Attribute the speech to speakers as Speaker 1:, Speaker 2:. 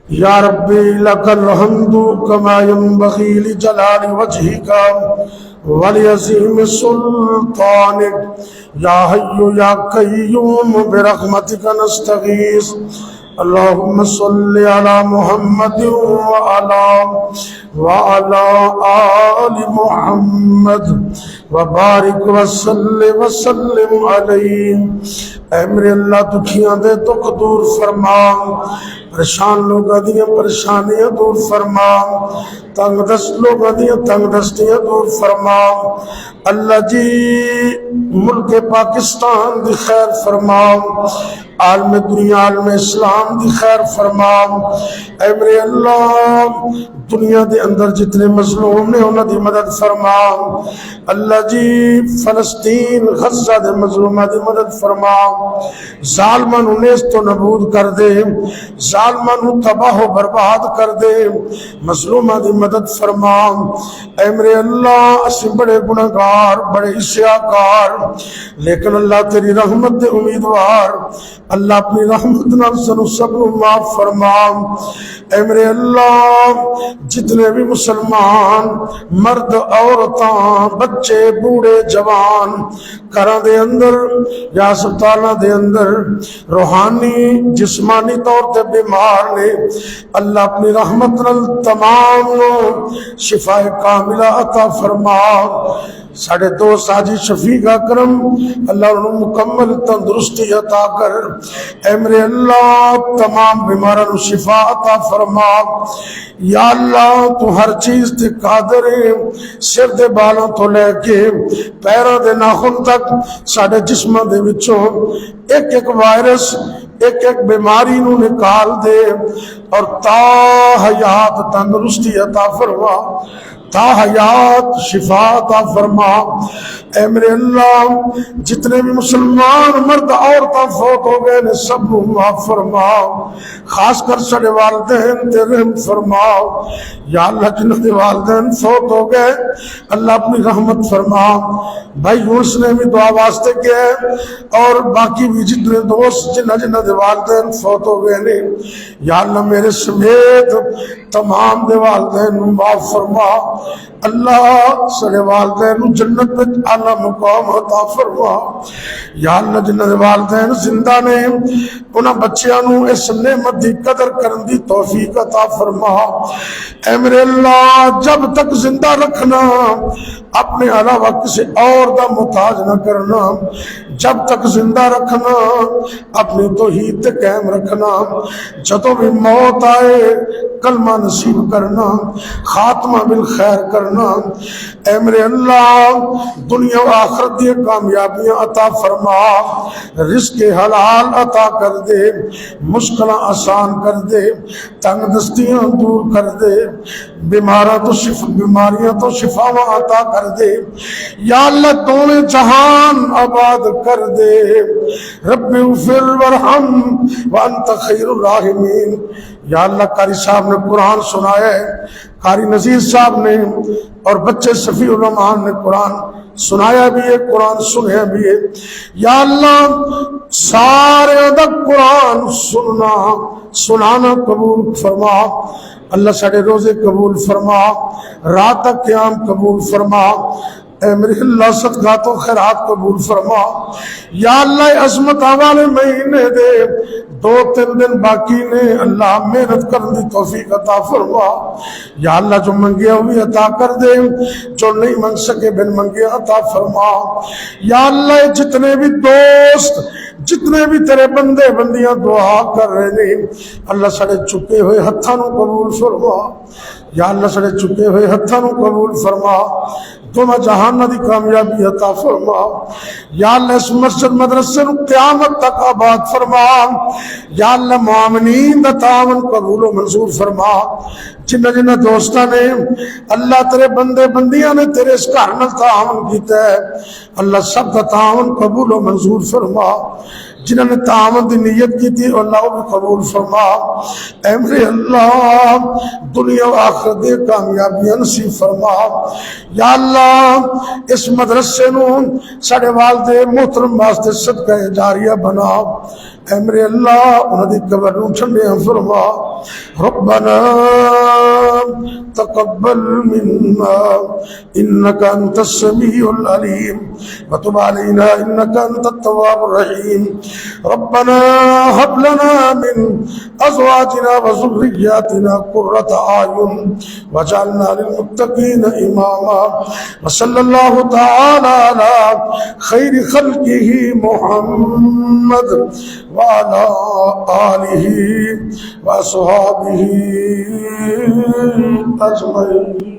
Speaker 1: یا ربی لک الحمد کما ینبغی لجلال وجہک ولیعظیم سلطانک یا حی یا قیوم برحمتک نستغیث اللہم صلی علی محمد وعلی آل محمد وبارک وسلم علیہ۔ اے میرے اللہ دکھیاں دے دکھ دور فرما، پریشان لوگاں دیاں پریشانیاں دور فرما، تنگ دست لوگاں دیاں تنگ دستیاں دور فرما۔ اللہ جی ملک پاکستان دی خیر فرما، عالم دنیا عالم اسلام دی خیر فرما۔ اے میرے اللہ دنیا دے اندر جتنے مظلوم نے انہاں دی مدد فرما۔ اللہ جی فلسطین غزہ دے مظلومہ دی مدد فرما، ظالماں نوں نیست و نابود کر دے، ظالماں نوں تباہ و برباد کر دے، مظلومہ دی مدد فرما۔ اے میرے اللہ اسی بڑے گناہگار بڑے عصیاکار، لیکن اللہ تیری رحمت دے امیدوار، اللہ اپنی رحمت نال سنو سب نو معاف فرما۔ اے میرے اللہ جتنے بھی مسلمان مرد عورتاں بچے بوڑھے جوان گھراں دے اندر یا ہسپتالاں دے اندر روحانی جسمانی طور تے بیمار نے، اللہ اپنی رحمت نال تمام شفا کاملہ عطا فرما۔ ساڑھے دوست حاجی شفیق اکرم اللہ انہوں مکمل تندرستی عطا کر۔ اے میرے اللہ تمام بیماروں شفا عطا فرما۔ یا اللہ تو ہر چیز تے قادر ہے، سر دے بالوں تو لے کے پیروں دے ناخن تک ساڑھے جسموں دے وچوں ایک ایک وائرس ایک ایک بیماری نو نکال دے اور تا حیات تندرستی عطا فرما، تا حیات شفا عطا فرما۔ اے میرے اللہ جتنے بھی مسلمان مرد عورتاں فوت ہو گئے نے سب کو معاف فرما، خاص کر سڑے والدین تے رحم فرما۔ یا اللہ جنہ دے والدین فوت ہو گئے اللہ اپنی رحمت فرما۔ بھائی یونس نے بھی دعا واسطے کیا ہے اور باقی بھی جتنے دوست جنہ دے والدین فوت ہو گئے نے، یا اللہ میرے سمیت تمام دے والدین معاف فرما۔ اللہ سارے والدین جنت میں اعلیٰ مقام عطا فرما۔ یا اللہ جنہ دے والدین زندہ نے انہاں بچیاں نو اس نعمت دی قدر کرن دی توفیق عطا فرما۔ اے میرے اللہ جب تک زندہ رکھنا اپنے علاوہ کسی اور دا محتاج نہ کرنا، جب تک زندہ رکھنا اپنی توحید تے قائم رکھنا، جدوں بھی موت آئے کلمہ نصیب کرنا، خاتمہ بالخیر کرنا۔ اے میرے اللہ دنیا و آخرت دی کامیابیاں عطا فرما، رزق حلال عطا کر دے، مشکلیں آسان کر دے، تنگ دستیاں دور کر دے، بیماریاں تو شفاواں عطا کر دے۔ یا اللہ دونوں جہان آباد کر دے۔ رب اغفر ورحم وانت خیر الراحمین۔ یا اللہ قاری صاحب نے قرآن سنایا ہے، قاری نذیر صاحب نے اور بچے صفی الرحمان نے قرآن سنایا بھی ہے، قرآن سنیا بھی ہے۔ یا اللہ سارے دا قرآن سنانا قبول فرما۔ اللہ ساڑھے روزے قبول فرما، رات تک قیام قبول فرما۔ اے میرے اللہ صدقات و خیرات قبول فرما۔ یا اللہ عظمت والے مہینے دے 2-3 دن باقی نے، اللہ محنت کرنے دی توفیق عطا فرما۔ یا اللہ جو منگے ہوئی عطا کر دے، جو نہیں منگ سکے بن منگے عطا فرما۔ یا اللہ جتنے بھی دوست جتنے بھی تیرے بندے بندیاں دعا کر رہے ہیں اللہ سڑے چکے ہوئے ہتھاں نو قبول فرما۔ یا اللہ سڑے چکے ہوئے ہتھاں نو قبول فرما، دونوں جہان دی کامیابی عطا فرما۔ یا اللہ اس مسجد مدرسے نو قیامت تک آباد فرما۔ یا اللہ مومنین دا تعاون قبول و منظور فرما۔ جنہ دوستاں نے اللہ تیرے بندے بندیاں نے تیرے اس گھر نال تعاون کیتا ہے اللہ سب دا تعاون قبول و منظور فرما۔ جنہوں نے تعاون دی نیت کی تھی اللہ بھی قبول فرما۔ اے میرے اللہ دنیا و آخرت دی کامیابیاں نصیب فرما۔ یا اللہ اس مدرسے نو ساڑے والدے محترم واسطے صدقہ جاریہ بنا۔ اے میرے اللہ انہاں دی قبر نوں ٹھنڈیاں فرما ربنا تقبل منا انك انت السميع العليم وتب علينا انك انت التواب الرحيم ربنا هب لنا من ازواجنا وذرياتنا قرة اعين واجعلنا للمتقين اماما وصلى الله تعالى على خير خلقه محمد وعلى آله وصحبه أجمعين.